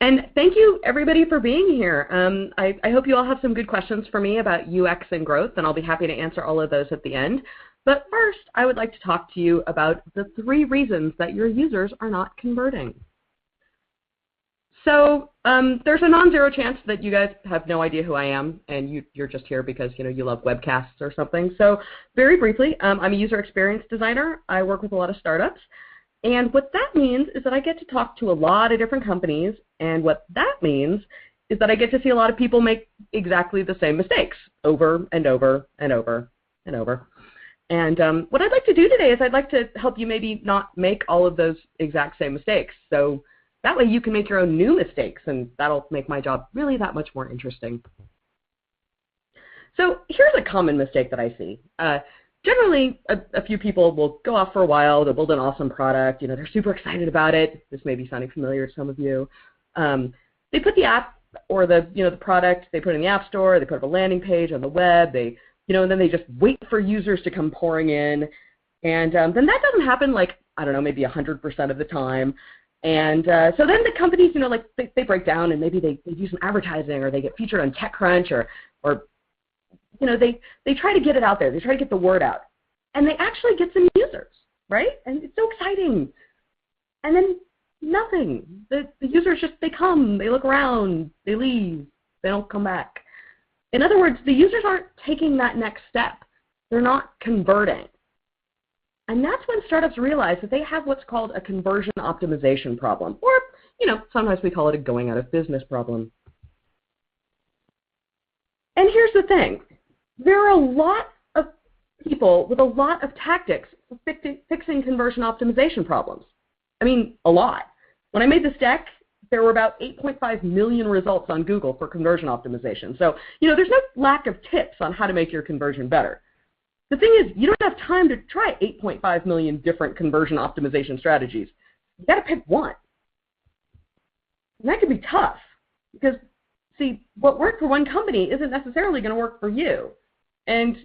And thank you, everybody, for being here. I hope you all have some good questions for me about UX and growth, and I'll be happy to answer all of those at the end. But first, I would like to talk to you about the 3 reasons that your users are not converting. So there's a non-zero chance that you guys have no idea who I am, and you're just here because you love webcasts or something. So very briefly, I'm a user experience designer. I work with a lot of startups. And what that means is that I get to talk to a lot of different companies, and what that means is that I get to see a lot of people make exactly the same mistakes over and over and over and over. And what I'd like to do today is I'd like to help you maybe not make all of those exact same mistakes. So that way you can make your own new mistakes, and that'll make my job really that much more interesting. So here's a common mistake that I see. Generally, a few people will go off for a while, they'll build an awesome product, they're super excited about it. This may be sounding familiar to some of you. They put the app or the product, they put it in the App Store, they put up a landing page on the web, and then they just wait for users to come pouring in. And then that doesn't happen maybe 100% of the time. And so then the companies, they break down, and maybe they do some advertising, or they get featured on TechCrunch, or they try to get it out there. They try to get the word out. And they actually get some users, right? And it's so exciting. And then nothing. The users they come, they look around, they leave, they don't come back. In other words, the users aren't taking that next step. They're not converting. And that's when startups realize that they have what's called a conversion optimization problem. Or, sometimes we call it a going out of business problem. And here's the thing. There are a lot of people with a lot of tactics for fixing conversion optimization problems. I mean, a lot. When I made this deck, there were about 8.5 million results on Google for conversion optimization. So, there's no lack of tips on how to make your conversion better. The thing is, you don't have time to try 8.5 million different conversion optimization strategies. You got to pick one. And that can be tough because, see, what worked for one company isn't necessarily going to work for you. And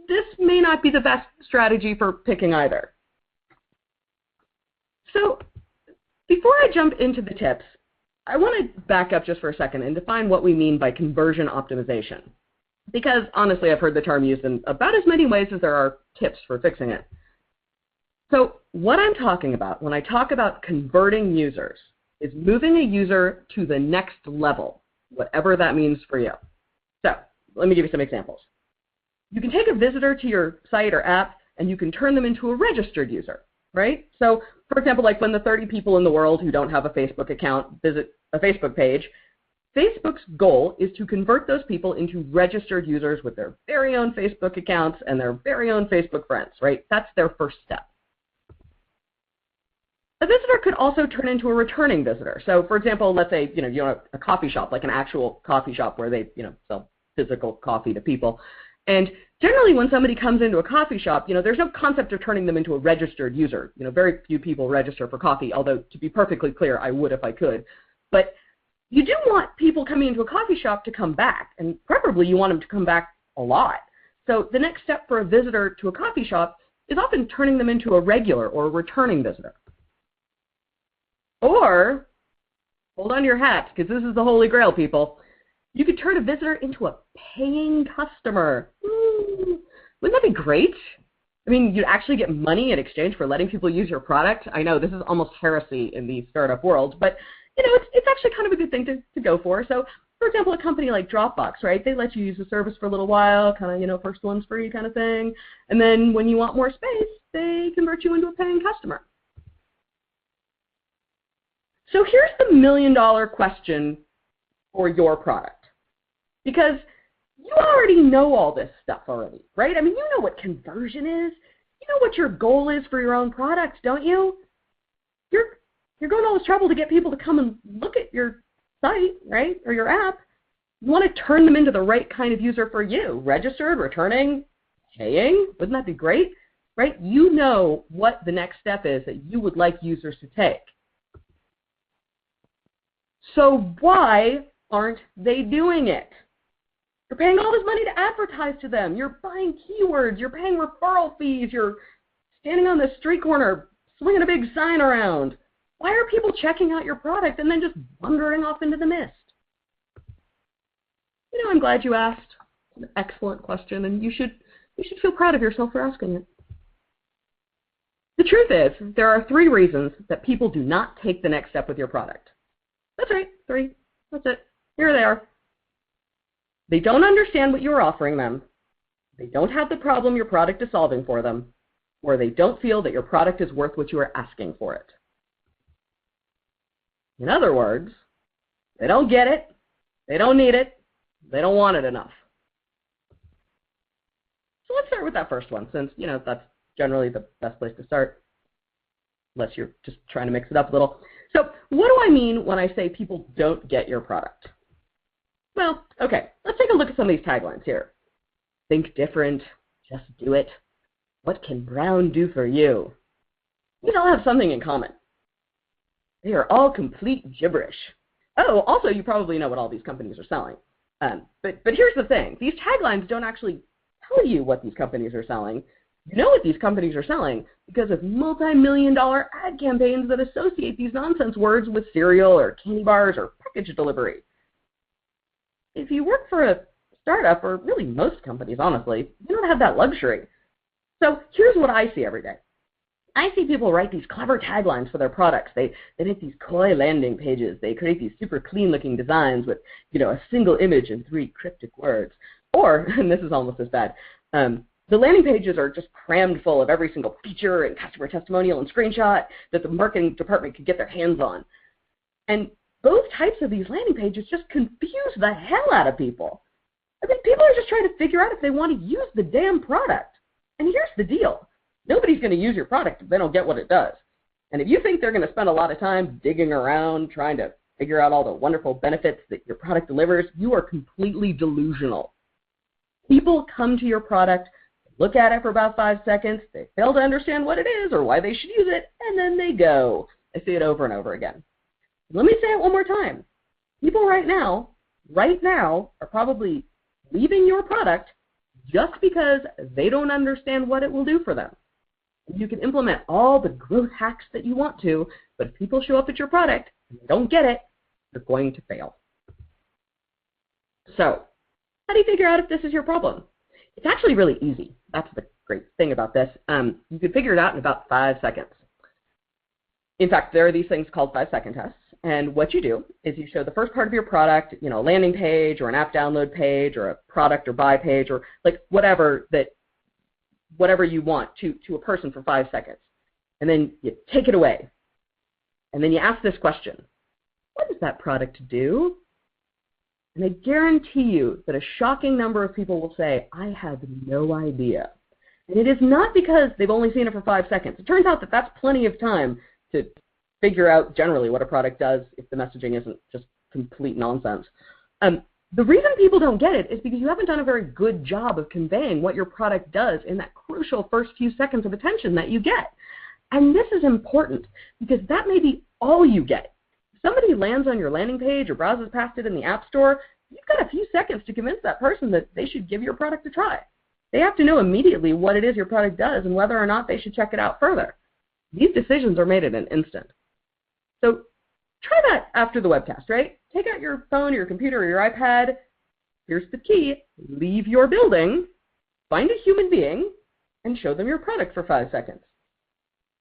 this may not be the best strategy for picking either. So before I jump into the tips, I want to back up just for a second and define what we mean by conversion optimization. Because honestly, I've heard the term used in about as many ways as there are tips for fixing it. So what I'm talking about when I talk about converting users is moving a user to the next level, whatever that means for you. So let me give you some examples. You can take a visitor to your site or app, and you can turn them into a registered user, right? So, for example, like when the 30 people in the world who don't have a Facebook account visit a Facebook page, Facebook's goal is to convert those people into registered users with their very own Facebook accounts and their very own Facebook friends, right? That's their first step. A visitor could also turn into a returning visitor. So, for example, let's say you have a coffee shop, like an actual coffee shop where they sell physical coffee to people. And generally, when somebody comes into a coffee shop, there's no concept of turning them into a registered user. Very few people register for coffee, although to be perfectly clear, I would if I could. But you do want people coming into a coffee shop to come back, and preferably you want them to come back a lot. So the next step for a visitor to a coffee shop is often turning them into a regular or a returning visitor. Or, hold on to your hats, because this is the holy grail, people. You could turn a visitor into a paying customer. Wouldn't that be great? I mean, you'd actually get money in exchange for letting people use your product. I know this is almost heresy in the startup world, but it's actually kind of a good thing to go for. So, for example, a company like Dropbox, right? They let you use the service for a little while, kind of, first one's free kind of thing. And then when you want more space, they convert you into a paying customer. So here's the million-dollar question for your product. Because you already know all this stuff already, right? I mean, you know what conversion is. You know what your goal is for your own product, don't you? You're going to all this trouble to get people to come and look at your site, right, or your app. You want to turn them into the right kind of user for you, registered, returning, paying. Wouldn't that be great, right? You know what the next step is that you would like users to take. So why aren't they doing it? You're paying all this money to advertise to them. You're buying keywords. You're paying referral fees. You're standing on the street corner swinging a big sign around. Why are people checking out your product and then just wandering off into the mist? I'm glad you asked. It's an excellent question, and you should feel proud of yourself for asking it. The truth is, there are 3 reasons that people do not take the next step with your product. That's right, 3. That's it. Here they are. They don't understand what you're offering them. They don't have the problem your product is solving for them, or they don't feel that your product is worth what you are asking for it. In other words, they don't get it, they don't need it, they don't want it enough. So let's start with that first one, since, that's generally the best place to start, unless you're just trying to mix it up a little. So what do I mean when I say people don't get your product? Well, okay, let's take a look at some of these taglines here. Think different, just do it. What can Brown do for you? These all have something in common. They are all complete gibberish. Oh, also, you probably know what all these companies are selling. But here's the thing. These taglines don't actually tell you what these companies are selling. You know what these companies are selling because of multi-million-dollar ad campaigns that associate these nonsense words with cereal or candy bars or package delivery. If you work for a startup, or really most companies, honestly, you don't have that luxury. So here's what I see every day. I see people write these clever taglines for their products. They make these coy landing pages. They create these super clean-looking designs with, a single image and 3 cryptic words. Or, and this is almost as bad, the landing pages are just crammed full of every single feature and customer testimonial and screenshot that the marketing department could get their hands on. And both types of these landing pages just confuse the hell out of people. I mean, people are just trying to figure out if they want to use the damn product. And here's the deal. Nobody's going to use your product if they don't get what it does. And if you think they're going to spend a lot of time digging around trying to figure out all the wonderful benefits that your product delivers, you are completely delusional. People come to your product, look at it for about 5 seconds, they fail to understand what it is or why they should use it, and then they go. I see it over and over again. Let me say it one more time. People right now are probably leaving your product just because they don't understand what it will do for them. You can implement all the growth hacks that you want to, but if people show up at your product and they don't get it, you're going to fail. So, how do you figure out if this is your problem? It's actually really easy. That's the great thing about this. You can figure it out in about 5 seconds. In fact, there are these things called 5-second tests. And what you do is you show the first part of your product, a landing page or an app download page or a product or buy page or like whatever you want to a person for 5 seconds. And then you take it away. And then you ask this question. What does that product do? And I guarantee you that a shocking number of people will say, I have no idea. And it is not because they've only seen it for 5 seconds. It turns out that that's plenty of time to figure out generally what a product does if the messaging isn't just complete nonsense. The reason people don't get it is because you haven't done a very good job of conveying what your product does in that crucial first few seconds of attention that you get. And this is important because that may be all you get. If somebody lands on your landing page or browses past it in the App Store, you've got a few seconds to convince that person that they should give your product a try. They have to know immediately what it is your product does and whether or not they should check it out further. These decisions are made in an instant. So try that after the webcast, right? Take out your phone, your computer, or your iPad. Here's the key. Leave your building, find a human being, and show them your product for 5 seconds.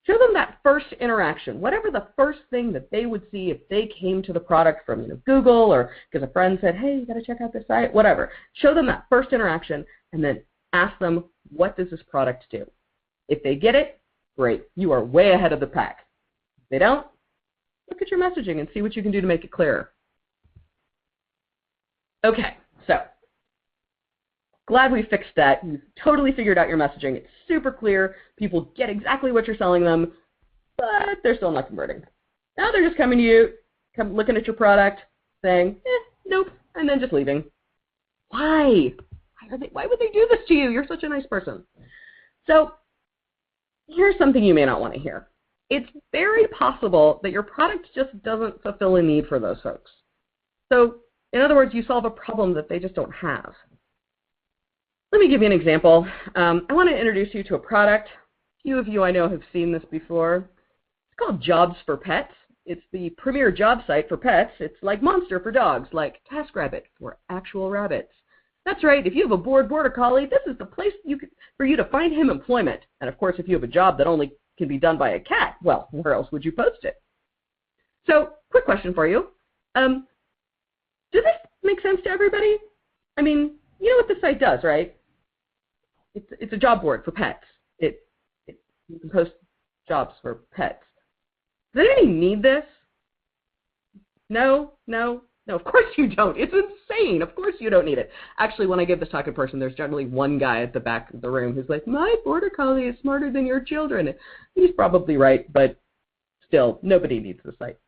Show them that first interaction, whatever the first thing that they would see if they came to the product from Google or because a friend said, hey, you got to check out this site, whatever. Show them that first interaction and then ask them, what does this product do? If they get it, great. You are way ahead of the pack. If they don't, look at your messaging and see what you can do to make it clearer. Okay, so glad we fixed that. You've totally figured out your messaging. It's super clear. People get exactly what you're selling them, but they're still not converting. Now they're just coming to you, looking at your product, saying, nope, and then just leaving. Why? Why would they do this to you? You're such a nice person. So here's something you may not want to hear. It's very possible that your product just doesn't fulfill a need for those folks. So, in other words, you solve a problem that they just don't have. Let me give you an example. I want to introduce you to a product. A few of you I know have seen this before. It's called Jobs for Pets. It's the premier job site for pets. It's like Monster for dogs, like TaskRabbit for actual rabbits. That's right, if you have a bored border collie, this is the place for you to find him employment. And of course, if you have a job that only can be done by a cat, well, where else would you post it? So, quick question for you. Does this make sense to everybody? I mean, you know what this site does, right? It's a job board for pets. You can post jobs for pets. Does anybody need this? No, of course you don't. It's insane. Of course you don't need it. Actually, when I give this talk in person, there's generally one guy at the back of the room who's like, my border collie is smarter than your children. He's probably right, but still, nobody needs the site.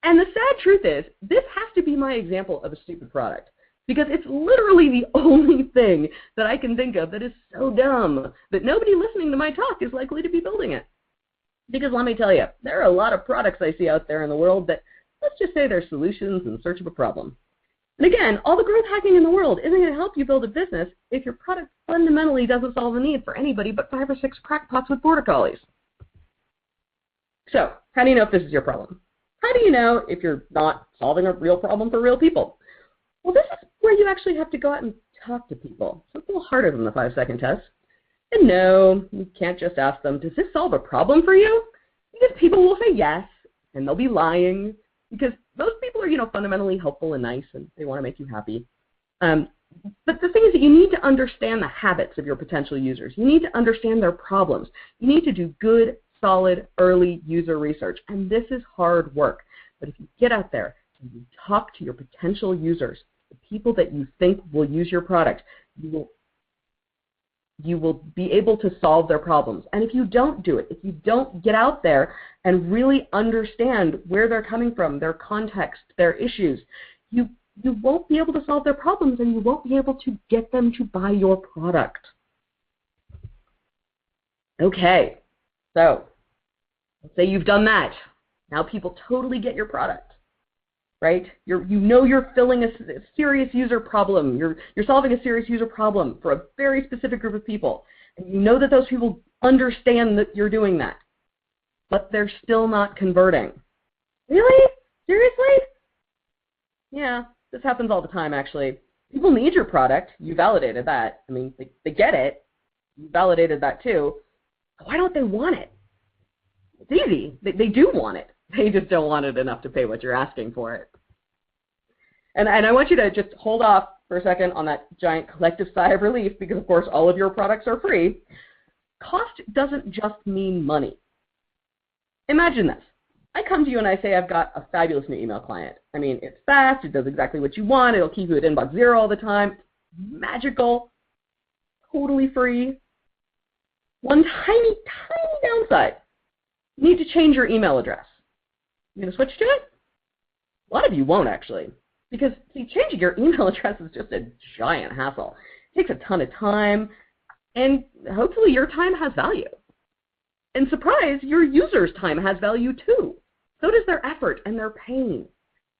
And the sad truth is, this has to be my example of a stupid product, because it's literally the only thing that I can think of that is so dumb that nobody listening to my talk is likely to be building it. Because let me tell you, there are a lot of products I see out there in the world that, let's just say, they're solutions in search of a problem. And again, all the growth hacking in the world isn't going to help you build a business if your product fundamentally doesn't solve a need for anybody but 5 or 6 crackpots with border collies. So, how do you know if this is your problem? How do you know if you're not solving a real problem for real people? Well, this is where you actually have to go out and talk to people. So it's a little harder than the 5-second test. And no, you can't just ask them, does this solve a problem for you? Because people will say yes, and they'll be lying, because most people are, fundamentally helpful and nice, and they want to make you happy. But the thing is that you need to understand the habits of your potential users. You need to understand their problems. You need to do good, solid, early user research, and this is hard work. But if you get out there and you talk to your potential users, the people that you think will use your product, you will be able to solve their problems. And if you don't do it, if you don't get out there and really understand where they're coming from, their context, their issues, you won't be able to solve their problems, and you won't be able to get them to buy your product. Okay, so let's say you've done that. Now people totally get your product, right? You're filling a serious user problem. You're solving a serious user problem for a very specific group of people. And you know that those people understand that you're doing that. But they're still not converting. Really? Seriously? Yeah, this happens all the time, actually. People need your product. You validated that. I mean, they get it. You validated that too. Why don't they want it? It's easy. They do want it. They just don't want it enough to pay what you're asking for it. And I want you to just hold off for a second on that giant collective sigh of relief, because, of course, all of your products are free. Cost doesn't just mean money. Imagine this. I come to you and I say I've got a fabulous new email client. I mean, it's fast. It does exactly what you want. It'll keep you at inbox 0 all the time. Magical. Totally free. One tiny, tiny downside. You need to change your email address. You going to switch to it? A lot of you won't, actually. Because, see, changing your email address is just a giant hassle. It takes a ton of time, and hopefully your time has value. And surprise, your users' time has value too. So does their effort and their pain.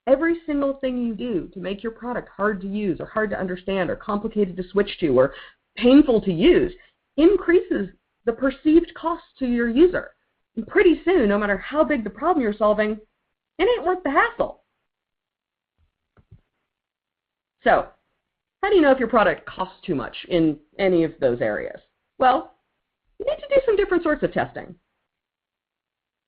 Every single thing you do to make your product hard to use or hard to understand or complicated to switch to or painful to use increases the perceived cost to your user. And pretty soon, no matter how big the problem you're solving, it ain't worth the hassle. So, how do you know if your product costs too much in any of those areas? Well, you need to do some different sorts of testing.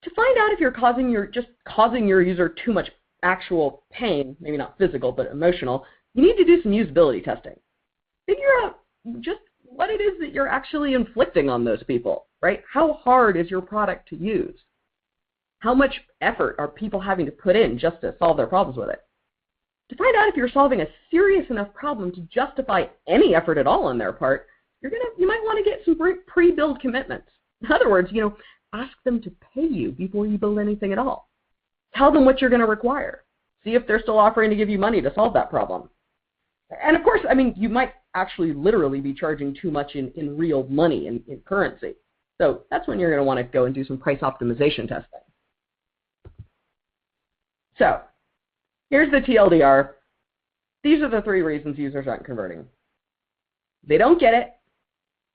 To find out if you're causing your user too much actual pain, maybe not physical, but emotional, you need to do some usability testing. Figure out just what it is that you're actually inflicting on those people, right? How hard is your product to use? How much effort are people having to put in just to solve their problems with it? To find out if you're solving a serious enough problem to justify any effort at all on their part, you might want to get some pre-build commitments. In other words, ask them to pay you before you build anything at all. Tell them what you're going to require. See if they're still offering to give you money to solve that problem. And of course, I mean, you might actually literally be charging too much in real money, in currency. So that's when you're going to want to go and do some price optimization testing. So here's the TLDR. These are the 3 reasons users aren't converting. They don't get it.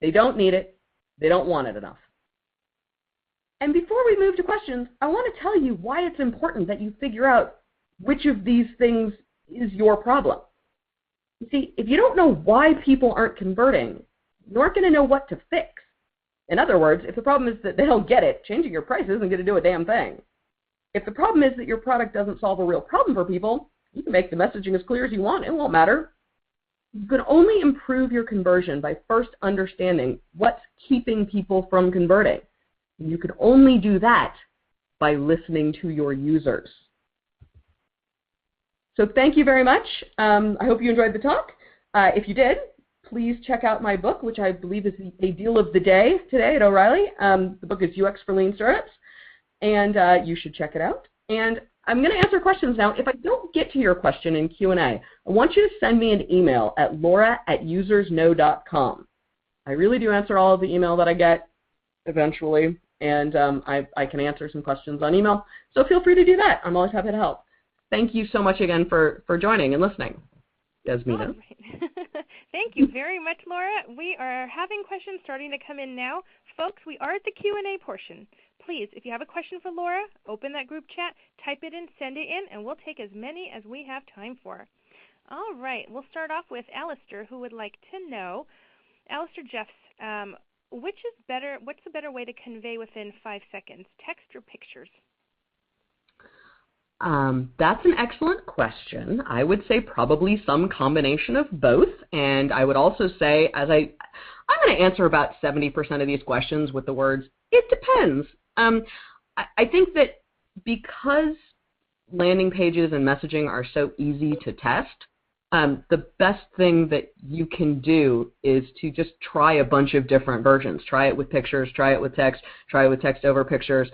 They don't need it. They don't want it enough. And before we move to questions, I want to tell you why it's important that you figure out which of these things is your problem. You see, if you don't know why people aren't converting, you aren't going to know what to fix. In other words, if the problem is that they don't get it, changing your price isn't going to do a damn thing. If the problem is that your product doesn't solve a real problem for people, you can make the messaging as clear as you want. It won't matter. You can only improve your conversion by first understanding what's keeping people from converting. You can only do that by listening to your users. So thank you very much. I hope you enjoyed the talk. If you did, please check out my book, which I believe is a deal of the day today at O'Reilly. The book is UX for Lean Startups, and you should check it out. And I'm going to answer questions now. If I don't get to your question in Q&A, I want you to send me an email at laura@usersknow.com. I really do answer all of the email that I get eventually, and I can answer some questions on email. So feel free to do that. I'm always happy to help. Thank you so much again for joining and listening. Yasmina. Right. Thank you very much, Laura. We are having questions starting to come in now. Folks, we are at the Q&A portion. Please, if you have a question for Laura, open that group chat, type it in, send it in, and we'll take as many as we have time for. All right, we'll start off with Alistair, who would like to know, Alistair Jeffs, what's the better way to convey within 5 seconds, text or pictures? That's an excellent question. I would say probably some combination of both, and I would also say, I'm going to answer about 70% of these questions with the words, it depends. I think that because landing pages and messaging are so easy to test, the best thing that you can do is to just try a bunch of different versions. Try it with pictures, try it with text, try it with text over pictures.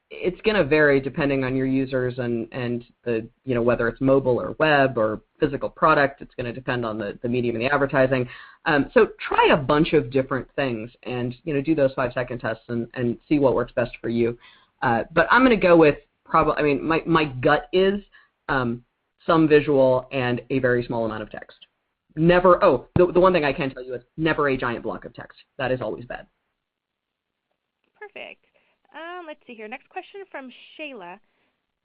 It's going to vary depending on your users and the, whether it's mobile or web or physical product. It's going to depend on the medium and the advertising. So try a bunch of different things and, do those 5-second tests and see what works best for you. But I'm going to go with my gut is some visual and a very small amount of text. Never, the one thing I can tell you is never a giant block of text. That is always bad. Perfect. Let's see here. Next question from Shayla.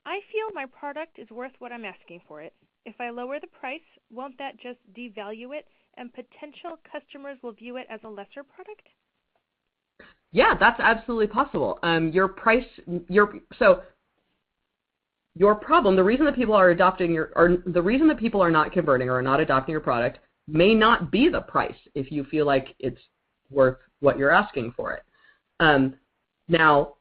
I feel my product is worth what I'm asking for it. If I lower the price, won't that just devalue it and potential customers will view it as a lesser product? Yeah, that's absolutely possible. Your problem, the reason that people are the reason that people are not converting or are not adopting your product may not be the price if you feel like it's worth what you're asking for it. Now,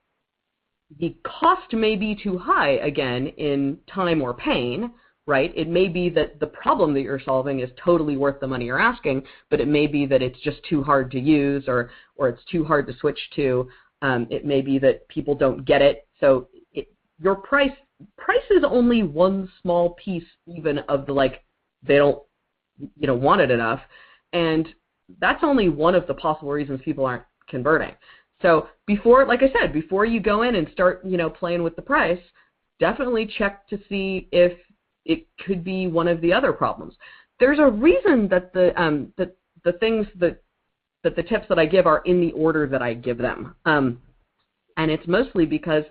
the cost may be too high, again, in time or pain, right? It may be that the problem that you're solving is totally worth the money you're asking, but it may be that it's just too hard to use or it's too hard to switch to. It may be that people don't get it. So your price is only one small piece even of the, they don't, want it enough. And that's only one of the possible reasons people aren't converting. So before you go in and start, playing with the price, definitely check to see if it could be one of the other problems. There's a reason that the things that the tips that I give are in the order that I give them, and it's mostly because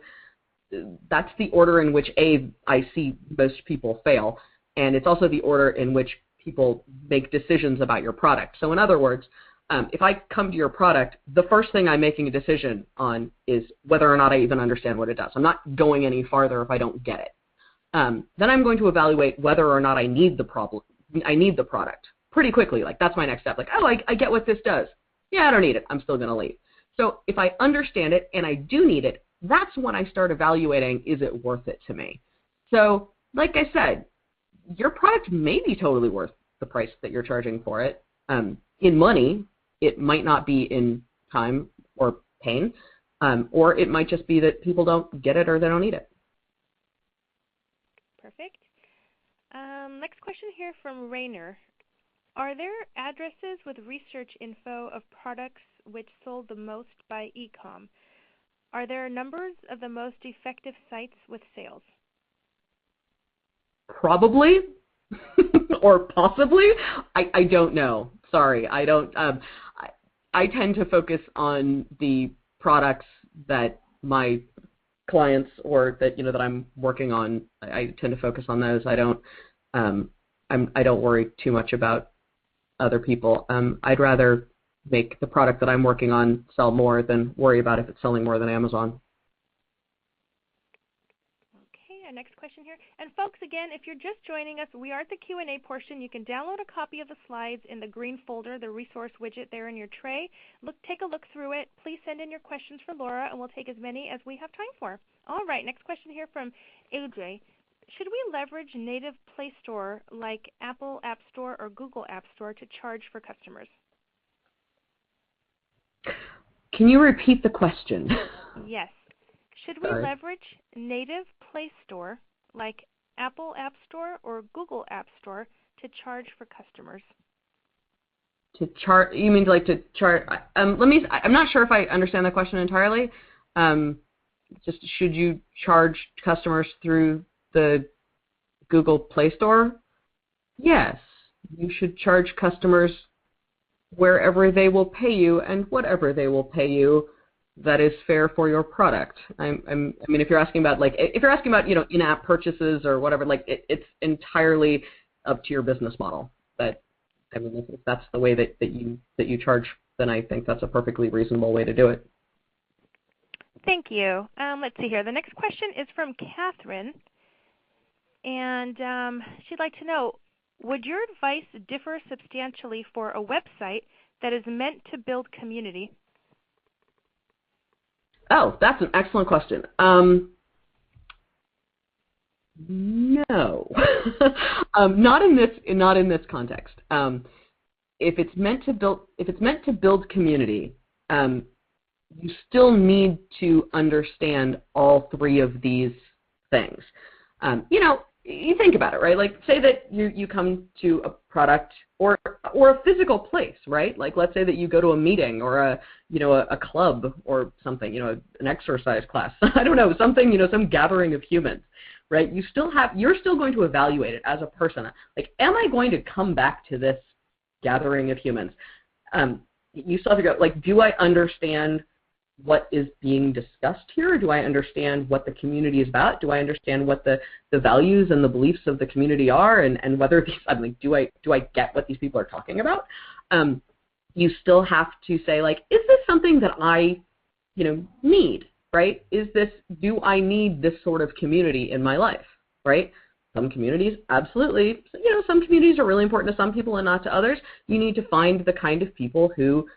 that's the order in which I see most people fail, and it's also the order in which people make decisions about your product. So in other words, if I come to your product, the first thing I'm making a decision on is whether or not I even understand what it does. I'm not going any farther if I don't get it. Then I'm going to evaluate whether or not I need the product pretty quickly. That's my next step. I get what this does. Yeah, I don't need it. I'm still going to leave. So if I understand it and I do need it, that's when I start evaluating, is it worth it to me? So like I said, your product may be totally worth the price that you're charging for it. In money, it might not be in time or pain, or it might just be that people don't get it or they don't need it. Perfect. Next question here from Rainer. Are there addresses with research info of products which sold the most by e-com? Are there numbers of the most effective sites with sales? Probably, or possibly. I don't know. Sorry, I don't. I tend to focus on the products that my clients or that that I'm working on, I tend to focus on those. I don't worry too much about other people. I'd rather make the product that I'm working on sell more than worry about if it's selling more than Amazon. Okay, our next question here. And folks, again, if you're just joining us, we are at the Q&A portion. You can download a copy of the slides in the green folder, the resource widget there in your tray. Take a look through it. Please send in your questions for Laura, and we'll take as many as we have time for. All right, next question here from AJ. Should we leverage native Play Store like Apple App Store or Google App Store to charge for customers? Can you repeat the question? Yes. Should we leverage native Play Store like Apple App Store or Google App Store to charge for customers? To charge? You mean to charge? I'm not sure if I understand the question entirely. Just should you charge customers through the Google Play Store? Yes, you should charge customers wherever they will pay you and whatever they will pay you that is fair for your product. I mean, if you're asking about in-app purchases or whatever, it's entirely up to your business model. But I mean, if that's the way that you charge, then I think that's a perfectly reasonable way to do it. Thank you. Let's see here. The next question is from Catherine, and she'd like to know, would your advice differ substantially for a website that is meant to build community? Oh, that's an excellent question. No, not in this context. If it's meant to build community, you still need to understand all three of these things. You think about it, right? Like, say that you come to a product or a physical place, right? Like, let's say that you go to a meeting or a club or something, an exercise class. I don't know, something, some gathering of humans, right? You're still going to evaluate it as a person. Like, am I going to come back to this gathering of humans? You still have to go, like, do I understand what is being discussed here? Do I understand what the community is about? Do I understand what the values and the beliefs of the community are, and whether these, I mean, do I get what these people are talking about? You still have to say, like, is this something that I, need, right? Do I need this sort of community in my life, right? Some communities, absolutely. Some communities are really important to some people and not to others. You need to find the kind of people who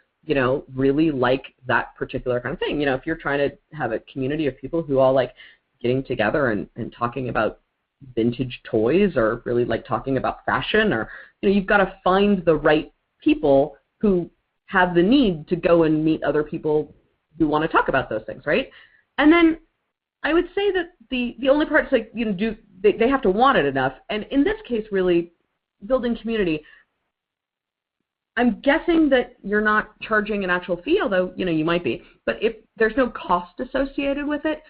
really like that particular kind of thing. If you're trying to have a community of people who all like getting together and talking about vintage toys or really like talking about fashion, or, you've got to find the right people who have the need to go and meet other people who want to talk about those things, right? And then I would say that the only part is like, they have to want it enough. And in this case, really, building community, I'm guessing that you're not charging an actual fee, although, you might be. But if there's no cost associated with it,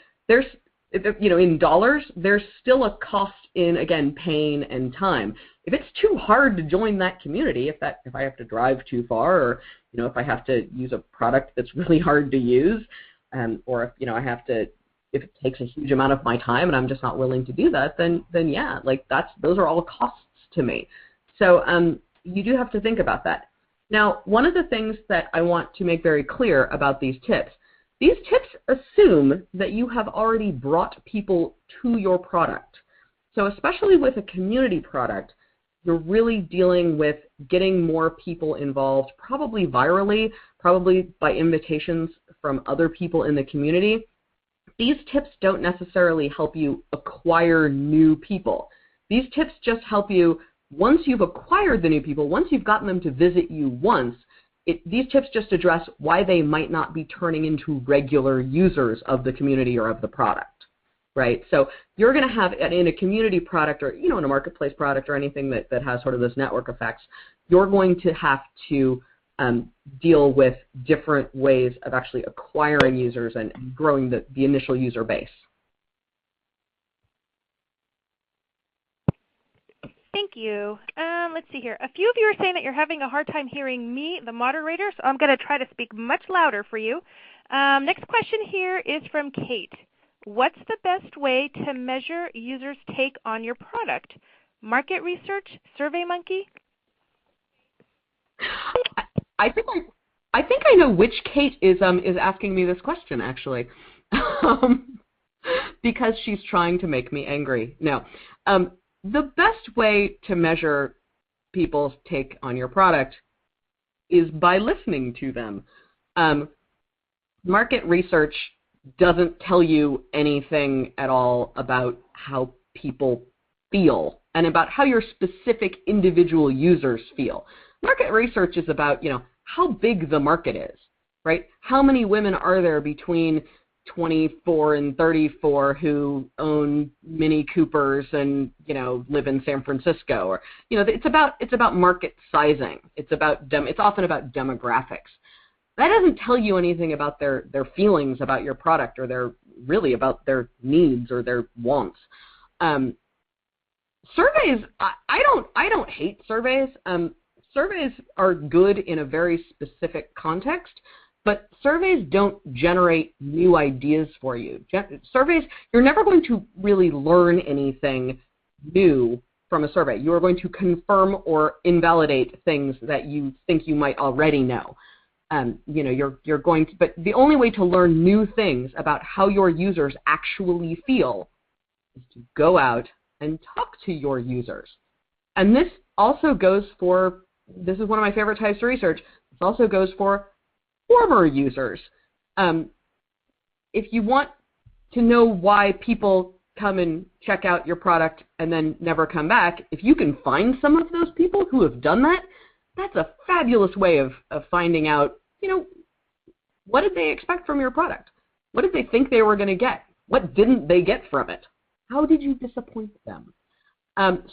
in dollars, there's still a cost in, again, pain and time. If it's too hard to join that community, if I have to drive too far, or, if I have to use a product that's really hard to use, or if it takes a huge amount of my time and I'm just not willing to do that, then yeah, like those are all costs to me. So you do have to think about that. Now, one of the things that I want to make very clear about these tips assume that you have already brought people to your product. So especially with a community product, you're really dealing with getting more people involved, probably virally, probably by invitations from other people in the community. These tips don't necessarily help you acquire new people. These tips just help you, once you've acquired the new people, once you've gotten them to visit you once, these tips just address why they might not be turning into regular users of the community or of the product, right? So you're going to have, in a community product or, in a marketplace product or anything that has sort of this network effects, you're going to have to deal with different ways of actually acquiring users and growing the initial user base. Thank you. Let's see here. A few of you are saying that you're having a hard time hearing me, the moderator, so I'm going to try to speak much louder for you. Next question here is from Kate. What's the best way to measure users' take on your product? Market research, SurveyMonkey? I think I know which Kate is asking me this question, actually, because she's trying to make me angry. No, the best way to measure people's take on your product is by listening to them. Market research doesn't tell you anything at all about how people feel and about how your specific individual users feel. Market research is about, how big the market is, right? How many women are there between 24 and 34 who own Mini Coopers and, live in San Francisco? Or, it's about market sizing. It's often about demographics. That doesn't tell you anything about their feelings about your product or really about their needs or their wants. Surveys, I don't hate surveys. Surveys are good in a very specific context, but surveys don't generate new ideas for you. Surveys, you're never going to really learn anything new from a survey. You are going to confirm or invalidate things that you think you might already know. You're going to, but the only way to learn new things about how your users actually feel is to go out and talk to your users. And this also goes for, this is one of my favorite types of research, this also goes for former users. If you want to know why people come and check out your product and then never come back, if you can find some of those people who have done that, that's a fabulous way of finding out, what did they expect from your product? What did they think they were going to get? What didn't they get from it? How did you disappoint them?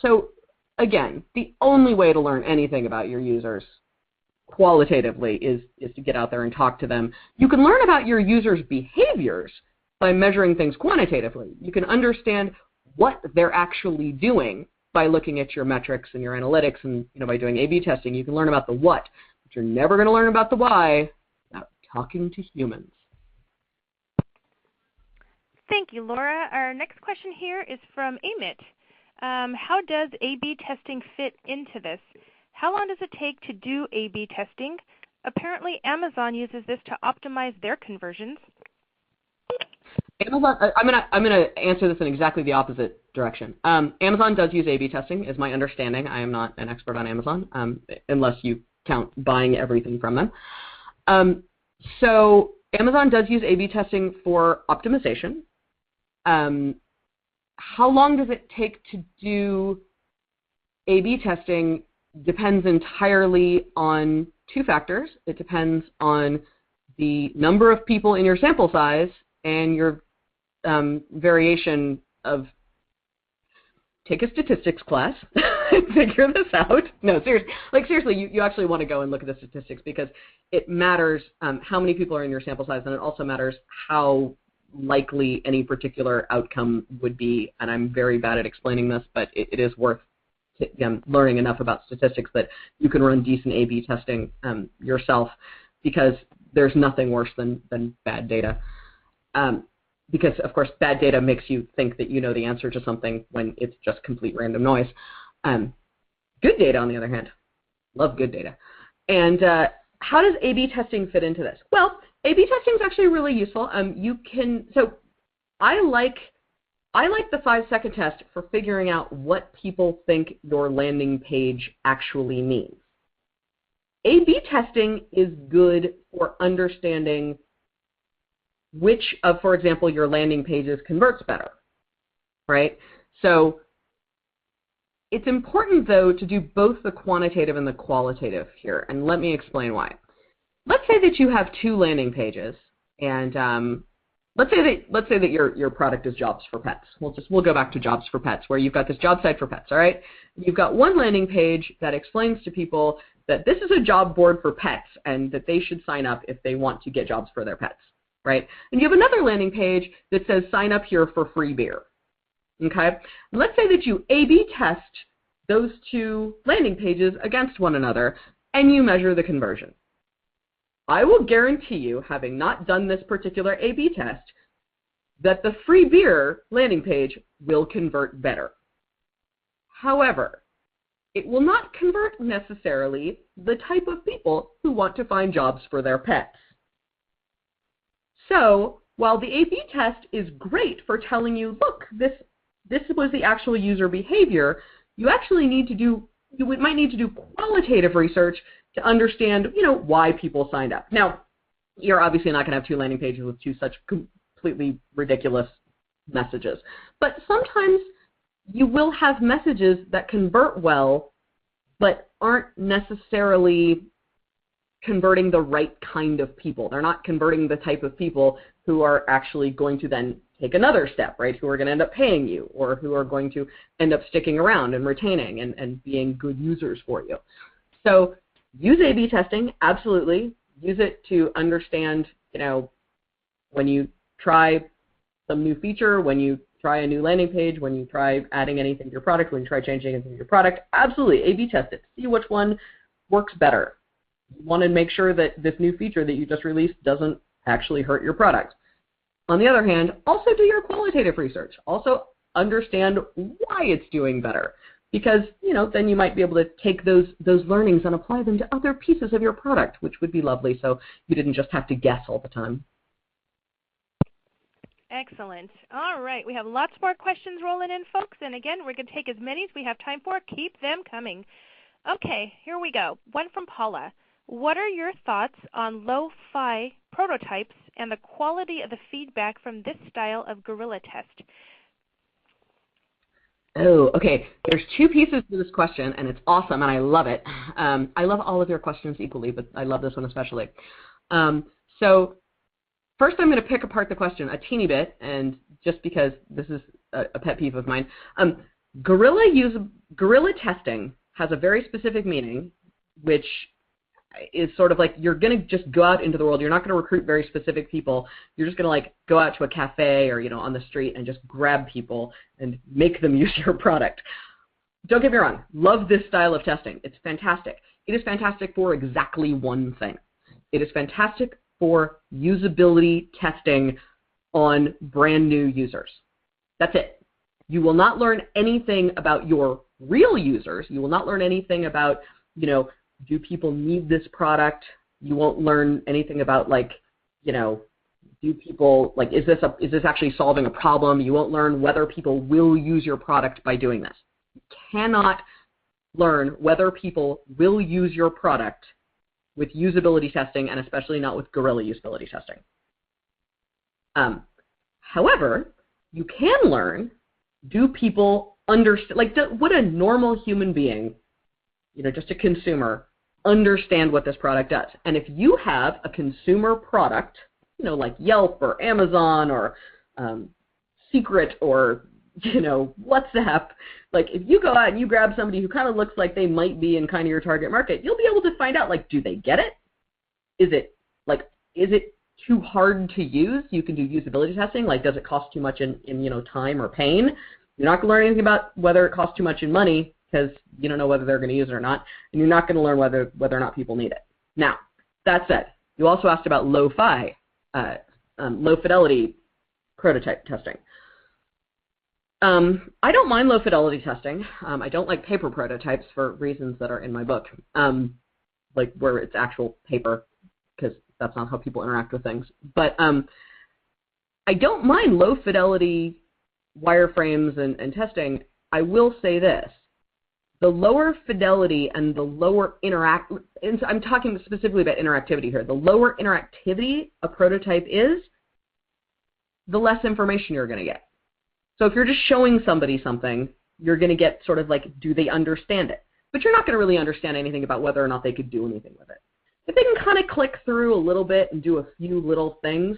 So again, the only way to learn anything about your users qualitatively is to get out there and talk to them. You can learn about your users' behaviors by measuring things quantitatively. You can understand what they're actually doing by looking at your metrics and your analytics, and by doing A/B testing. You can learn about the what, but you're never going to learn about the why without talking to humans. Thank you, Laura. Our next question here is from Amit. How does A/B testing fit into this? How long does it take to do A/B testing? Apparently, Amazon uses this to optimize their conversions. Amazon, I'm gonna answer this in exactly the opposite direction. Amazon does use A/B testing, is my understanding. I am not an expert on Amazon, unless you count buying everything from them. So Amazon does use A/B testing for optimization. How long does it take to do A/B testing depends entirely on two factors. It depends on the number of people in your sample size and your variation of, take a statistics class and figure this out. No, seriously, you actually want to go and look at the statistics, because it matters how many people are in your sample size, and it also matters how likely any particular outcome would be. And I'm very bad at explaining this, but it is worth learning enough about statistics that you can run decent A/B testing yourself, because there's nothing worse than bad data. Because, of course, bad data makes you think that you know the answer to something when it's just complete random noise. Good data, on the other hand, love good data. And how does A/B testing fit into this? Well, A/B testing is actually really useful. So I like the 5-second test for figuring out what people think your landing page actually means. A/B testing is good for understanding which of, for example, your landing pages converts better, right? So it's important, though, to do both the quantitative and the qualitative here, and let me explain why. Let's say that you have two landing pages, and let's say that your product is Jobs for Pets. We'll go back to Jobs for Pets, where you've got this job site for pets, all right? You've got one landing page that explains to people that this is a job board for pets and that they should sign up if they want to get jobs for their pets, right? And you have another landing page that says sign up here for free beer, okay? Let's say that you A/B test those two landing pages against one another and you measure the conversion. I will guarantee you, having not done this particular A/B test, that the free beer landing page will convert better. However, it will not convert necessarily the type of people who want to find jobs for their pets. So, while the A/B test is great for telling you, look, this was the actual user behavior, you actually might need to do qualitative research to understand, why people signed up. Now, you're obviously not going to have 2 landing pages with 2 such completely ridiculous messages. But sometimes you will have messages that convert well, but aren't necessarily converting the right kind of people. They're not converting the type of people who are actually going to then take another step, right, who are going to end up paying you, or who are going to end up sticking around and retaining and being good users for you. So use A/B testing, absolutely. Use it to understand, when you try some new feature, when you try a new landing page, when you try adding anything to your product, when you try changing anything to your product, absolutely, A/B test it. See which one works better. You want to make sure that this new feature that you just released doesn't actually hurt your product. On the other hand, also do your qualitative research. Also understand why it's doing better. Because, then you might be able to take those learnings and apply them to other pieces of your product, which would be lovely, so you didn't just have to guess all the time. Excellent. All right, we have lots more questions rolling in, folks, and again, we're going to take as many as we have time for. Keep them coming. Okay, here we go. One from Paula. What are your thoughts on lo-fi prototypes and the quality of the feedback from this style of guerrilla test? Oh, okay. There's 2 pieces to this question, and it's awesome, and I love it. I love all of your questions equally, but I love this one especially. So first I'm going to pick apart the question a teeny bit, and just because this is a pet peeve of mine. Guerrilla testing has a very specific meaning, which is sort of like you're going to just go out into the world. You're not going to recruit very specific people. You're just going to go out to a cafe or on the street and just grab people and make them use your product. Don't get me wrong. Love this style of testing. It's fantastic. It is fantastic for exactly one thing. It is fantastic for usability testing on brand new users. That's it. You will not learn anything about your real users. You will not learn anything about, do people need this product? You won't learn anything about do people is this actually solving a problem? You won't learn whether people will use your product by doing this. You cannot learn whether people will use your product with usability testing, and especially not with guerrilla usability testing. However, you can learn, do people understand, would a normal human being, just a consumer, understand what this product does? And if you have a consumer product, like Yelp or Amazon or Secret or, WhatsApp, if you go out and you grab somebody who kind of looks like they might be in kind of your target market, you'll be able to find out, do they get it? Is it too hard to use? You can do usability testing. Does it cost too much in time or pain? You're not going to learn anything about whether it costs too much in money, because you don't know whether they're going to use it or not, and you're not going to learn whether or not people need it. Now, that said, you also asked about lo-fi, low-fidelity prototype testing. I don't mind low-fidelity testing. I don't like paper prototypes for reasons that are in my book, where it's actual paper, because that's not how people interact with things. But I don't mind low-fidelity wireframes and testing. I will say this. The lower fidelity and the lower I'm talking specifically about interactivity here. The lower interactivity a prototype is, the less information you're going to get. So if you're just showing somebody something, you're going to get sort of do they understand it? But you're not going to really understand anything about whether or not they could do anything with it. If they can kind of click through a little bit and do a few little things,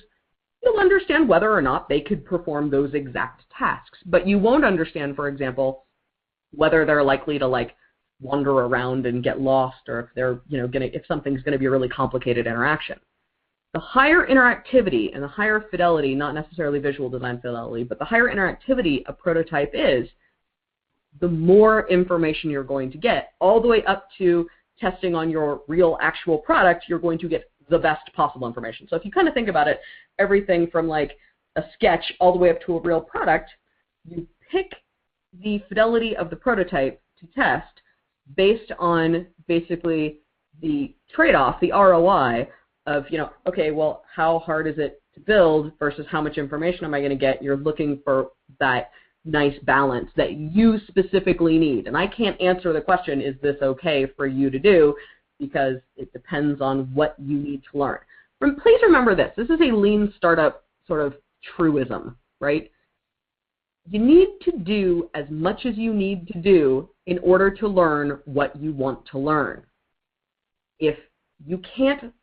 you'll understand whether or not they could perform those exact tasks. But you won't understand, for example, whether they're likely to wander around and get lost, or if they're if something's going to be a really complicated interaction. The higher interactivity and the higher fidelity, not necessarily visual design fidelity, but the higher interactivity a prototype is, the more information you're going to get, all the way up to testing on your real actual product. You're going to get the best possible information. So if you kind of think about it, everything from like a sketch all the way up to a real product, you pick the fidelity of the prototype to test based on basically the trade-off, the ROI of, okay, well, how hard is it to build versus how much information am I going to get? You're looking for that nice balance that you specifically need. And I can't answer the question, is this okay for you to do? Because it depends on what you need to learn. Please remember this. This is a lean startup sort of truism, right? You need to do as much as you need to do in order to learn what you want to learn. If you can't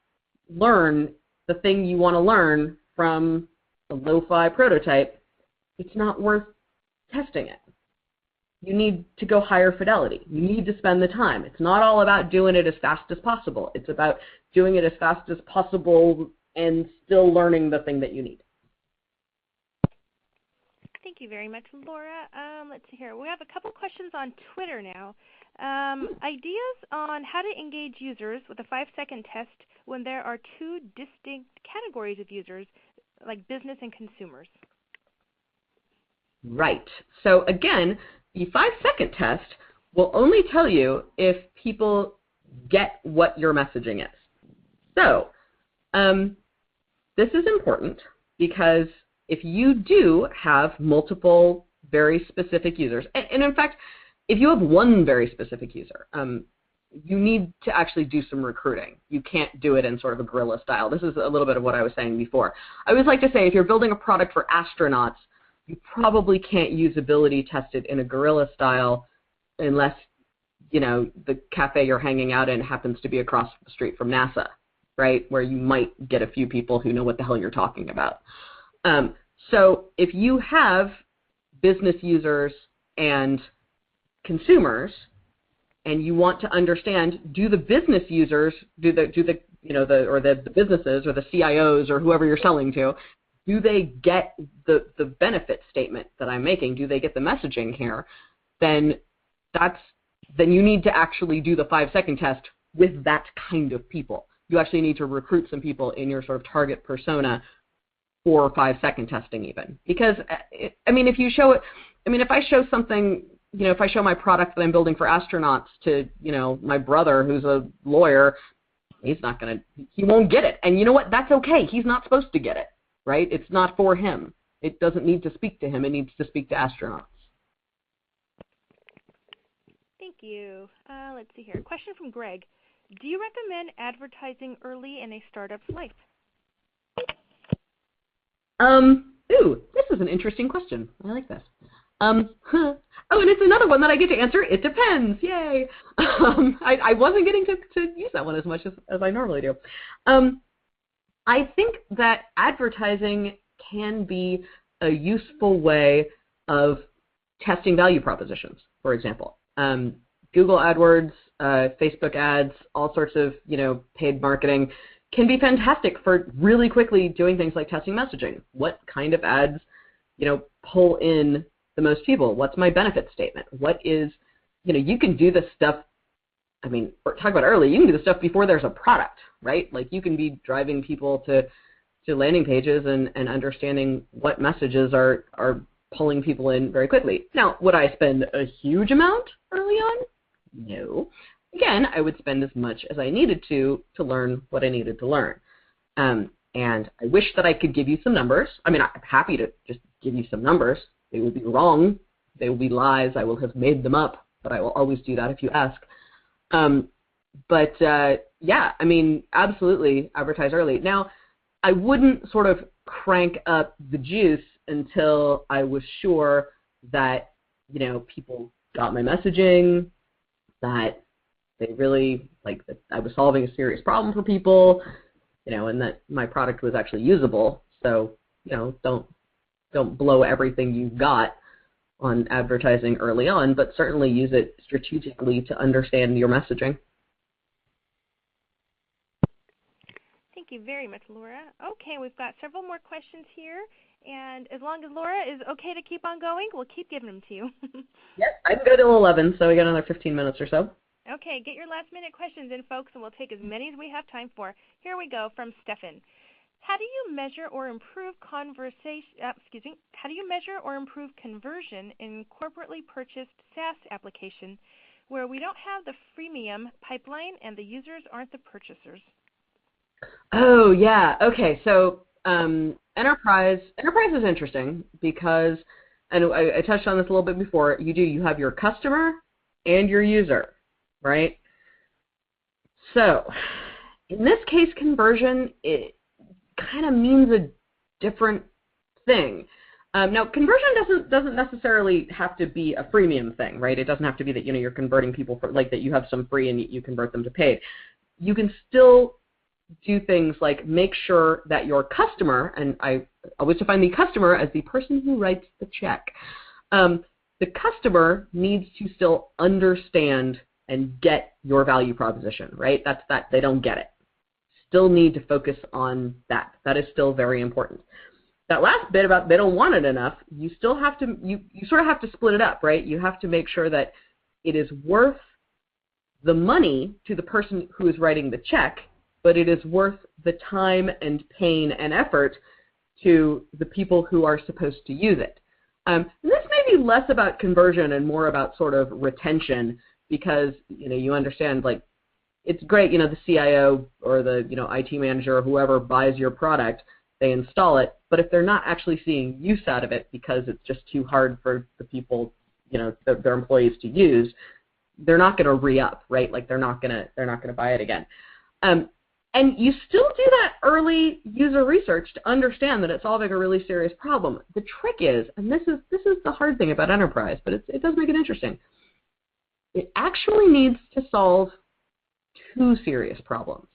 learn the thing you want to learn from a lo-fi prototype, it's not worth testing it. You need to go higher fidelity. You need to spend the time. It's not all about doing it as fast as possible. It's about doing it as fast as possible and still learning the thing that you need. Thank you very much, Laura. Let's see here. We have a couple questions on Twitter now. Ideas on how to engage users with a 5-second test when there are two distinct categories of users, like business and consumers. Right. So again, the 5-second test will only tell you if people get what your messaging is. So this is important because if you do have multiple very specific users, and in fact, if you have one very specific user, you need to actually do some recruiting. You can't do it in sort of a guerrilla style. This is a little bit of what I was saying before. I always like to say if you're building a product for astronauts, you probably can't usability test it in a guerrilla style unless, the cafe you're hanging out in happens to be across the street from NASA, right, where you might get a few people who know what the hell you're talking about. So if you have business users and consumers, and you want to understand, do the business users, the businesses or the CIOs or whoever you're selling to, do they get the benefit statement that I'm making? Do they get the messaging here? Then you need to actually do the 5-second test with that kind of people. You actually need to recruit some people in your sort of target persona for 5-second testing even. Because, if I show something, if I show my product that I'm building for astronauts to, my brother who's a lawyer, he won't get it. And you know what? That's okay. He's not supposed to get it, right? It's not for him. It doesn't need to speak to him. It needs to speak to astronauts. Thank you. Let's see here. Question from Greg. Do you recommend advertising early in a startup's life? This is an interesting question. I like this. And it's another one that I get to answer. It depends. Yay. I wasn't getting to use that one as much as I normally do. I think that advertising can be a useful way of testing value propositions, for example. Google AdWords, Facebook ads, all sorts of, paid marketing can be fantastic for really quickly doing things like testing messaging. What kind of ads, pull in the most people? What's my benefit statement? What is, you can do this stuff, talk about early, you can do this stuff before there's a product, right? Like you can be driving people to landing pages and understanding what messages are pulling people in very quickly. Now, would I spend a huge amount early on? No. Again, I would spend as much as I needed to learn what I needed to learn. And I wish that I could give you some numbers. I'm happy to just give you some numbers. They will be wrong. They will be lies. I will have made them up, but I will always do that if you ask. Absolutely advertise early. Now, I wouldn't sort of crank up the juice until I was sure that, people got my messaging, that they really, that I was solving a serious problem for people, and that my product was actually usable. So, don't blow everything you've got on advertising early on, but certainly use it strategically to understand your messaging. Thank you very much, Laura. Okay, we've got several more questions here, and as long as Laura is okay to keep on going, we'll keep giving them to you. Yep, I can go till 11, so we got another 15 minutes or so. Okay, get your last-minute questions in, folks, and we'll take as many as we have time for. Here we go from Stefan. How do you measure or improve conversion in corporately purchased SaaS application where we don't have the freemium pipeline and the users aren't the purchasers? Oh, yeah. Okay, so enterprise is interesting because, and I touched on this a little bit before, you have your customer and your user, right? So in this case, conversion, it kind of means a different thing. Now, conversion doesn't necessarily have to be a freemium thing, right? It doesn't have to be that you're converting people for like that you have some free and you convert them to paid. You can still do things like make sure that your customer, and I always define the customer as the person who writes the check. The customer needs to still understand and get your value proposition, right? That's that they don't get it. Still need to focus on that. That is still very important. That last bit about they don't want it enough, you still have to, you sort of have to split it up, right? You have to make sure that it is worth the money to the person who is writing the check, but it is worth the time and pain and effort to the people who are supposed to use it. And this may be less about conversion and more about sort of retention because, you understand, like, it's great, the CIO or the, IT manager or whoever buys your product, they install it, but if they're not actually seeing use out of it because it's just too hard for the people, their employees to use, they're not going to re-up, right? Like they're not going to buy it again. And you still do that early user research to understand that it's solving a really serious problem. The trick is, and this is the hard thing about enterprise, but it does make it interesting. It actually needs to solve two serious problems.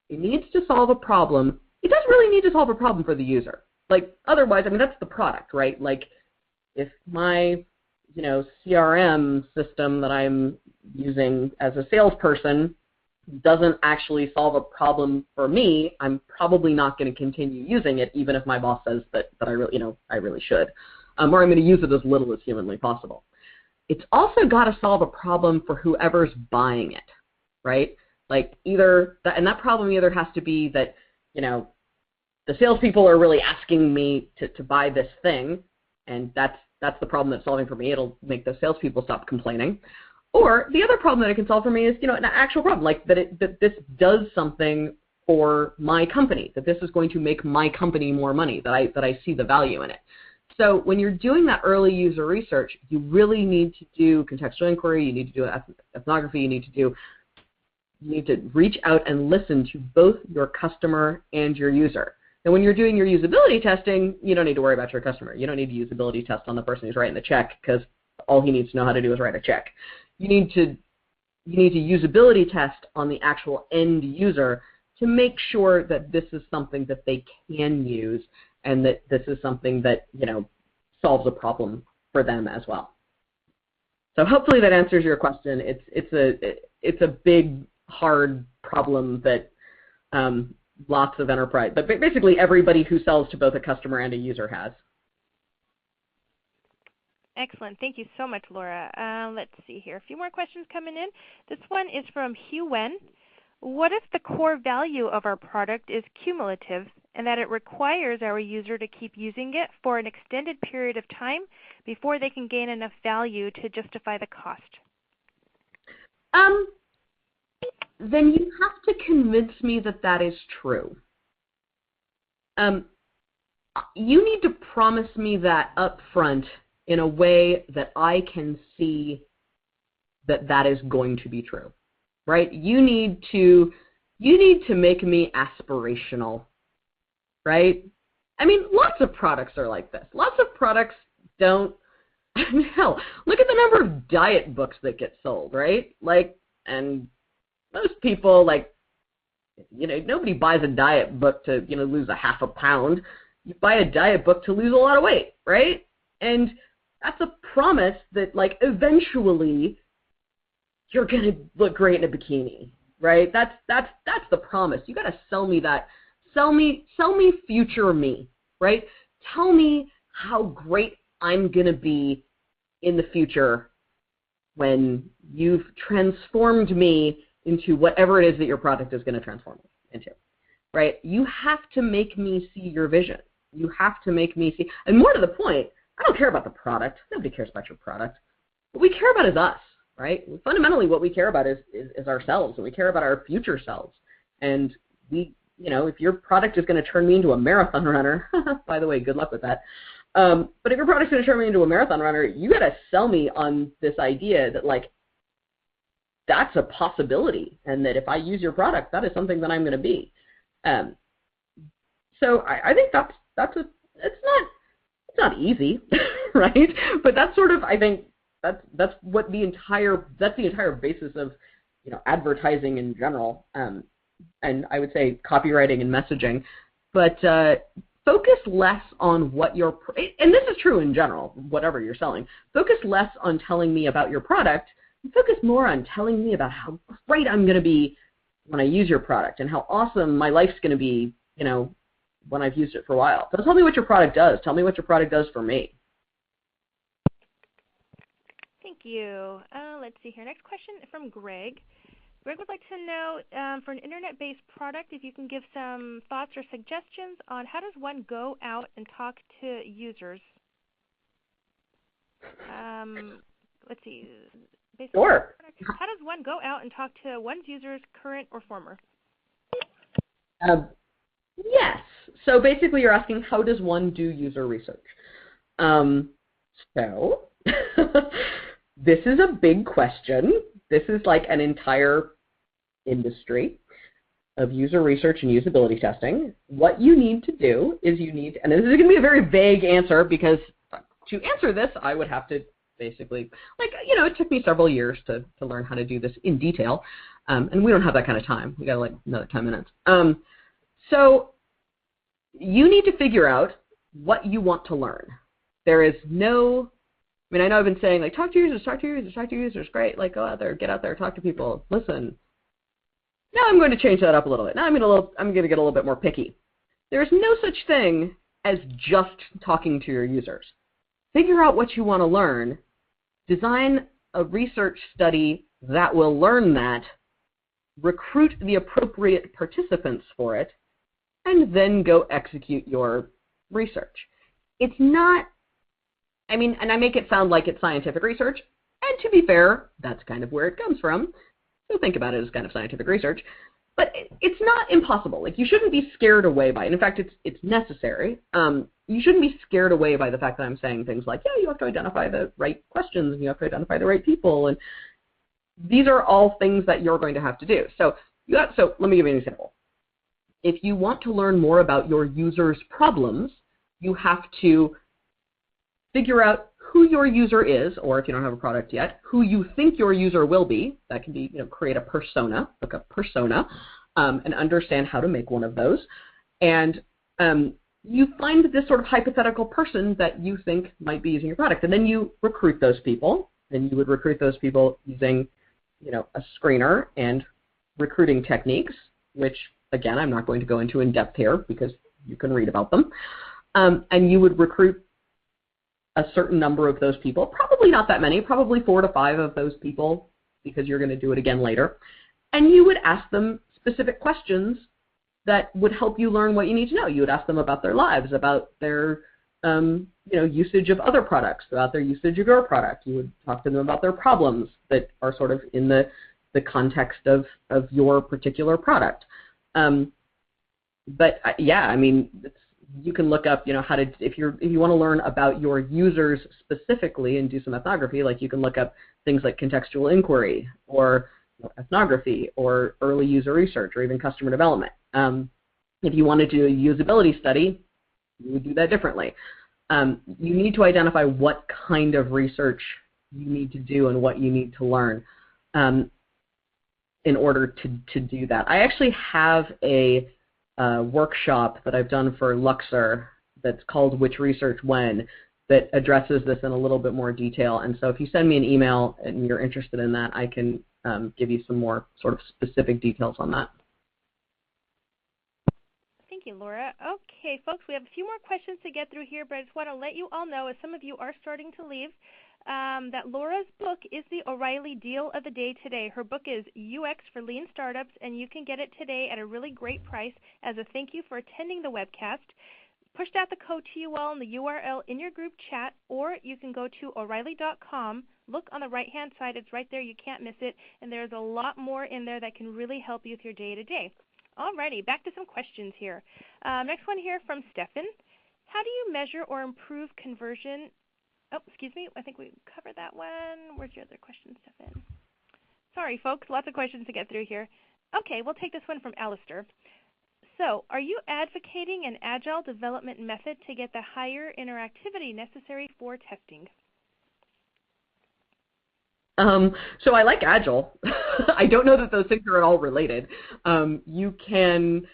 It needs to solve a problem. It doesn't really need to solve a problem for the user. Like otherwise, that's the product, right? Like if my, CRM system that I'm using as a salesperson doesn't actually solve a problem for me, I'm probably not going to continue using it, even if my boss says that I really should, or I'm going to use it as little as humanly possible. It's also got to solve a problem for whoever's buying it, right? Like that problem either has to be that, the salespeople are really asking me to buy this thing, and that's the problem that's solving for me. It'll make the salespeople stop complaining. Or the other problem that it can solve for me is, an actual problem, like that this does something for my company, that this is going to make my company more money, that I see the value in it. So when you're doing that early user research, you really need to do contextual inquiry, you need to do ethnography, you need to reach out and listen to both your customer and your user. And when you're doing your usability testing, you don't need to worry about your customer. You don't need to usability test on the person who's writing the check because all he needs to know how to do is write a check. You need to usability test on the actual end user to make sure that this is something that they can use and that this is something that, solves a problem for them as well. So hopefully that answers your question. It's a big, hard problem that lots of enterprise, but basically everybody who sells to both a customer and a user has. Excellent. Thank you so much, Laura. Let's see here. A few more questions coming in. This one is from Hugh Wen. What if the core value of our product is cumulative and that it requires our user to keep using it for an extended period of time before they can gain enough value to justify the cost? Then you have to convince me that is true. You need to promise me that up front in a way that I can see that is going to be true, right? You need to make me aspirational, right? Lots of products are like this. Lots of products don't. Hell, look at the number of diet books that get sold, right? And most people, nobody buys a diet book to, lose a half a pound. You buy a diet book to lose a lot of weight, right? And that's a promise that, eventually you're going to look great in a bikini, right? That's the promise. You got to sell me that. Sell me future me, right? Tell me how great I'm going to be in the future when you've transformed me into whatever it is that your product is going to transform me into, right? You have to make me see your vision. You have to make me see, and more to the point, I don't care about the product. Nobody cares about your product. What we care about is us, right? Fundamentally, what we care about is ourselves, and we care about our future selves. And we, if your product is going to turn me into a marathon runner, by the way, good luck with that. But if your product's going to turn me into a marathon runner, you got to sell me on this idea that, like, that's a possibility, and that if I use your product, that is something that I'm going to be. So I think it's not easy, right? But that's sort of, I think, that's what the entire basis of advertising in general, and I would say copywriting and messaging. But focus less on what and this is true in general, whatever you're selling. Focus less on telling me about your product. Focus more on telling me about how great I'm going to be when I use your product, and how awesome my life's going to be, when I've used it for a while. So tell me what your product does. Tell me what your product does for me. Thank you. Let's see here. Next question from Greg. Greg would like to know, for an internet-based product, if you can give some thoughts or suggestions on how does one go out and talk to users. Let's see. Sure. How does one go out and talk to one's users, current or former? Yes. So basically you're asking, how does one do user research? So this is a big question. This is like an entire industry of user research and usability testing. What you need to do is and this is going to be a very vague answer, because to answer this, I would have to basically, it took me several years to learn how to do this in detail, and we don't have that kind of time. We got another 10 minutes. So you need to figure out what you want to learn. There is no, I know I've been saying, talk to users, great, go out there, get out there, talk to people, listen. Now I'm going to change that up a little bit. Now I'm going to get a little bit more picky. There's no such thing as just talking to your users. Figure out what you want to learn, design a research study that will learn that, recruit the appropriate participants for it, and then go execute your research. It's not, and I make it sound like it's scientific research, and to be fair, that's kind of where it comes from. So think about it as kind of scientific research. But it's not impossible. You shouldn't be scared away by it. In fact, it's necessary. You shouldn't be scared away by the fact that I'm saying things like, yeah, you have to identify the right questions, and you have to identify the right people, and these are all things that you're going to have to do. So let me give you an example. If you want to learn more about your users' problems, you have to figure out who your user is, or if you don't have a product yet, who you think your user will be. That can be, create a persona, look up persona, and understand how to make one of those. And you find this sort of hypothetical person that you think might be using your product, and then you recruit those people. Then you would recruit those people using, a screener and recruiting techniques, which, again, I'm not going to go into in depth here because you can read about them. And you would recruit a certain number of those people, probably not that many, probably 4 to 5 of those people, because you're going to do it again later. And you would ask them specific questions that would help you learn what you need to know. You would ask them about their lives, about their usage of other products, about their usage of your product. You would talk to them about their problems that are sort of in the context of your particular product. But yeah, you can look up, how to, if you want to learn about your users specifically and do some ethnography, you can look up things like contextual inquiry or ethnography or early user research or even customer development. If you want to do a usability study, you would do that differently. You need to identify what kind of research you need to do and what you need to learn in order to do that. I actually have a workshop that I've done for Luxor that's called Which Research When, that addresses this in a little bit more detail. And so if you send me an email and you're interested in that, I can give you some more sort of specific details on that. Thank you, Laura. Okay, folks, we have a few more questions to get through here, but I just want to let you all know, as some of you are starting to leave, that Laura's book is the O'Reilly Deal of the Day today. Her book is UX for Lean Startups, and you can get it today at a really great price as a thank you for attending the webcast. Pushed out the code to you all in the URL in your group chat, or you can go to O'Reilly.com. Look on the right-hand side. It's right there. You can't miss it. And there's a lot more in there that can really help you with your day-to-day. Alrighty, back to some questions here. Next one here from Stefan. How do you measure or improve conversion? Oh, excuse me. I think we covered that one. Where's your other question, Stefan? Sorry, folks. Lots of questions to get through here. Okay, we'll take this one from Alistair. So, are you advocating an agile development method to get the higher interactivity necessary for testing? So I like agile. I don't know that those things are at all related. You can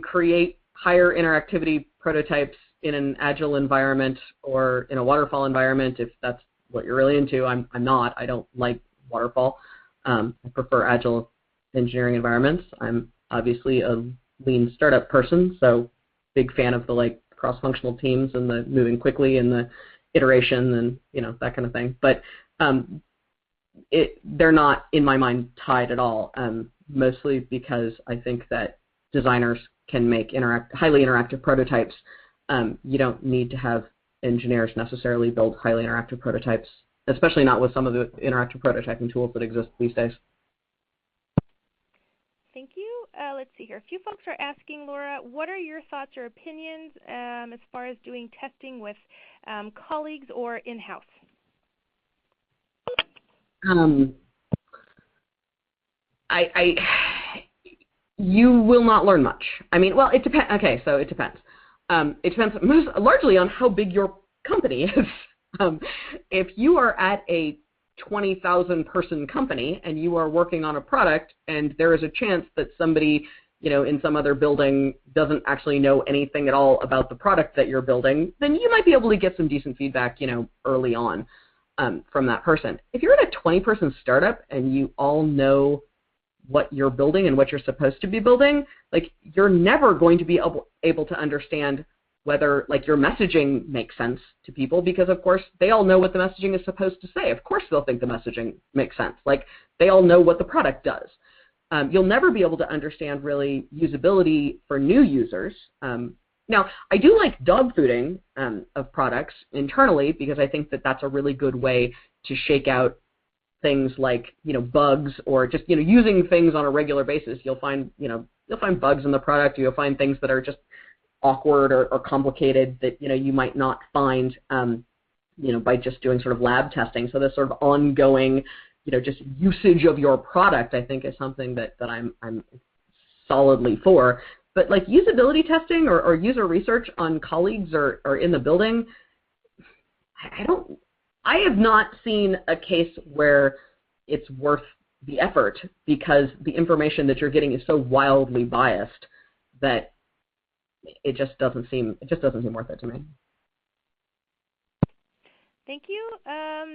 create higher interactivity prototypes in an agile environment or in a waterfall environment if that's what you're really into. I'm not. I don't like waterfall. I prefer agile engineering environments. I'm obviously a lean startup person, so big fan of the cross-functional teams and the moving quickly and the iteration and that kind of thing. But they're not, in my mind, tied at all, mostly because I think that designers can make highly interactive prototypes. You don't need to have engineers necessarily build highly interactive prototypes, especially not with some of the interactive prototyping tools that exist these days. Thank you. Let's see here. A few folks are asking, Laura, what are your thoughts or opinions as far as doing testing with colleagues or in-house? You will not learn much. I mean, well, it depends. Okay, so it depends. It depends largely on how big your company is. If you are at a 20,000 person company and you are working on a product and there is a chance that somebody in some other building doesn't actually know anything at all about the product that you're building, then you might be able to get some decent feedback early on from that person. If you're at a 20-person startup and you all know what you're building and what you're supposed to be building, you're never going to be able to understand whether your messaging makes sense to people, because of course they all know what the messaging is supposed to say. Of course they'll think the messaging makes sense. They all know what the product does. You'll never be able to understand really usability for new users. Now, I do like dog fooding of products internally because I think that that's a really good way to shake out things like bugs or just using things on a regular basis. You'll find bugs in the product. You'll find things that are just awkward or complicated that you might not find by just doing sort of lab testing. So this sort of ongoing just usage of your product, I think, is something that I'm solidly for. But usability testing or user research on colleagues or in the building, I have not seen a case where it's worth the effort because the information that you're getting is so wildly biased that it just doesn't seem worth it to me. Thank you.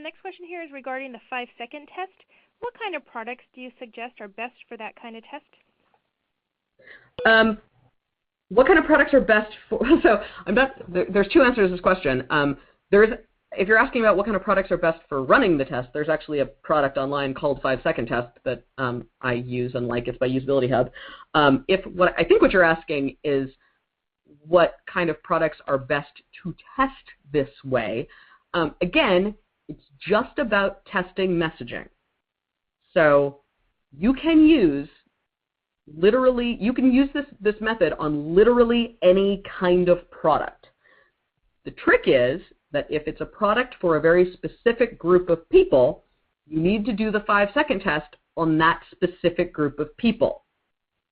Next question here is regarding the 5-second test. What kind of products do you suggest are best for that kind of test? What kind of products are best for? So there's two answers to this question. If you're asking about what kind of products are best for running the test, there's actually a product online called 5-second test that I use and like. It's by Usability Hub. I think what you're asking is what kind of products are best to test this way. Again, it's just about testing messaging. So you can use this method on literally any kind of product. The trick is that if it's a product for a very specific group of people, you need to do the 5-second test on that specific group of people,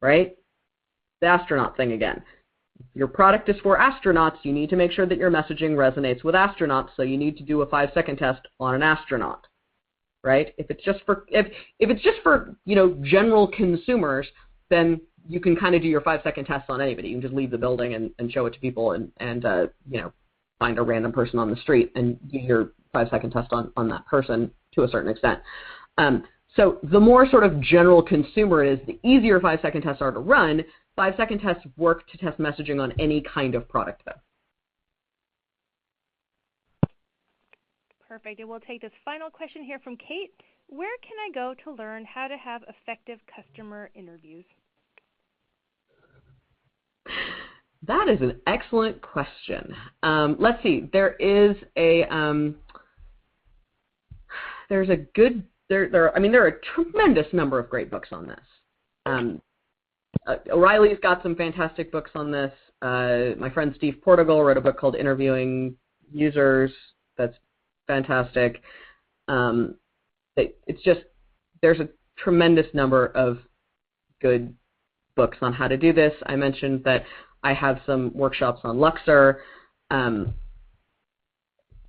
right? The astronaut thing again. If your product is for astronauts, you need to make sure that your messaging resonates with astronauts, so you need to do a 5-second test on an astronaut, right? If it's just for general consumers, then you can kind of do your 5-second tests on anybody. You can just leave the building and show it to people and find a random person on the street and do your 5-second test on that person to a certain extent. So the more sort of general consumer it is, the easier 5-second tests are to run 5-second tests work to test messaging on any kind of product, though. Perfect. And we'll take this final question here from Kate. Where can I go to learn how to have effective customer interviews? That is an excellent question. Let's see. There are a tremendous number of great books on this. O'Reilly's got some fantastic books on this. My friend Steve Portugal wrote a book called Interviewing Users. That's fantastic. There's a tremendous number of good books on how to do this. I mentioned that I have some workshops on Luxor.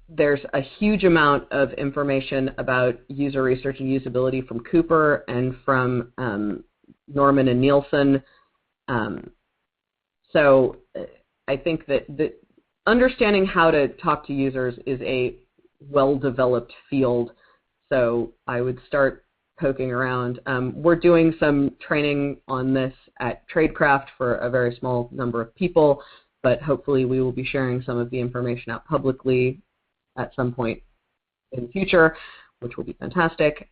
There's a huge amount of information about user research and usability from Cooper and from Norman and Nielsen. So I think that understanding how to talk to users is a well-developed field. So I would start poking around. We're doing some training on this at Tradecraft for a very small number of people, but hopefully we will be sharing some of the information out publicly at some point in the future, which will be fantastic.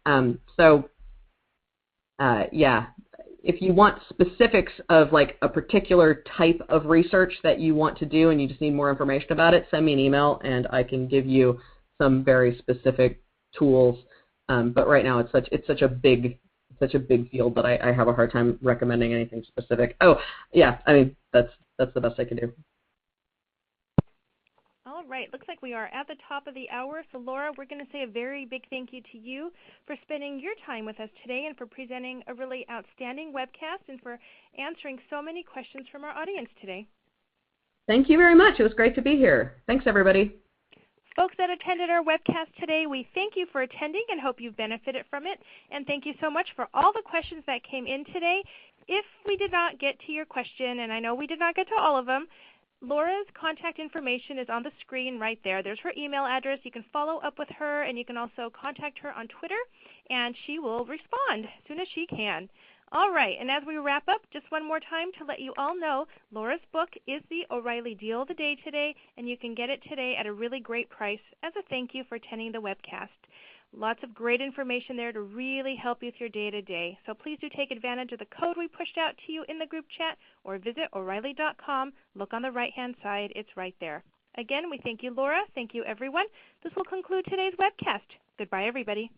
If you want specifics of like a particular type of research that you want to do and you just need more information about it, send me an email and I can give you some very specific tools. But right now it's such a big field that I have a hard time recommending anything specific. Oh yeah, I mean that's the best I can do. All right, looks like we are at the top of the hour. So Laura, we're going to say a very big thank you to you for spending your time with us today and for presenting a really outstanding webcast and for answering so many questions from our audience today. Thank you very much. It was great to be here. Thanks, everybody. Folks that attended our webcast today, we thank you for attending and hope you've benefited from it. And thank you so much for all the questions that came in today. If we did not get to your question, and I know we did not get to all of them, Laura's contact information is on the screen right there. There's her email address. You can follow up with her, and you can also contact her on Twitter, and she will respond as soon as she can. All right, and as we wrap up, just one more time to let you all know, Laura's book is the O'Reilly Deal of the Day today, and you can get it today at a really great price as a thank you for attending the webcast. Lots of great information there to really help you with your day-to-day. So please do take advantage of the code we pushed out to you in the group chat or visit O'Reilly.com. Look on the right-hand side. It's right there. Again, we thank you, Laura. Thank you, everyone. This will conclude today's webcast. Goodbye, everybody.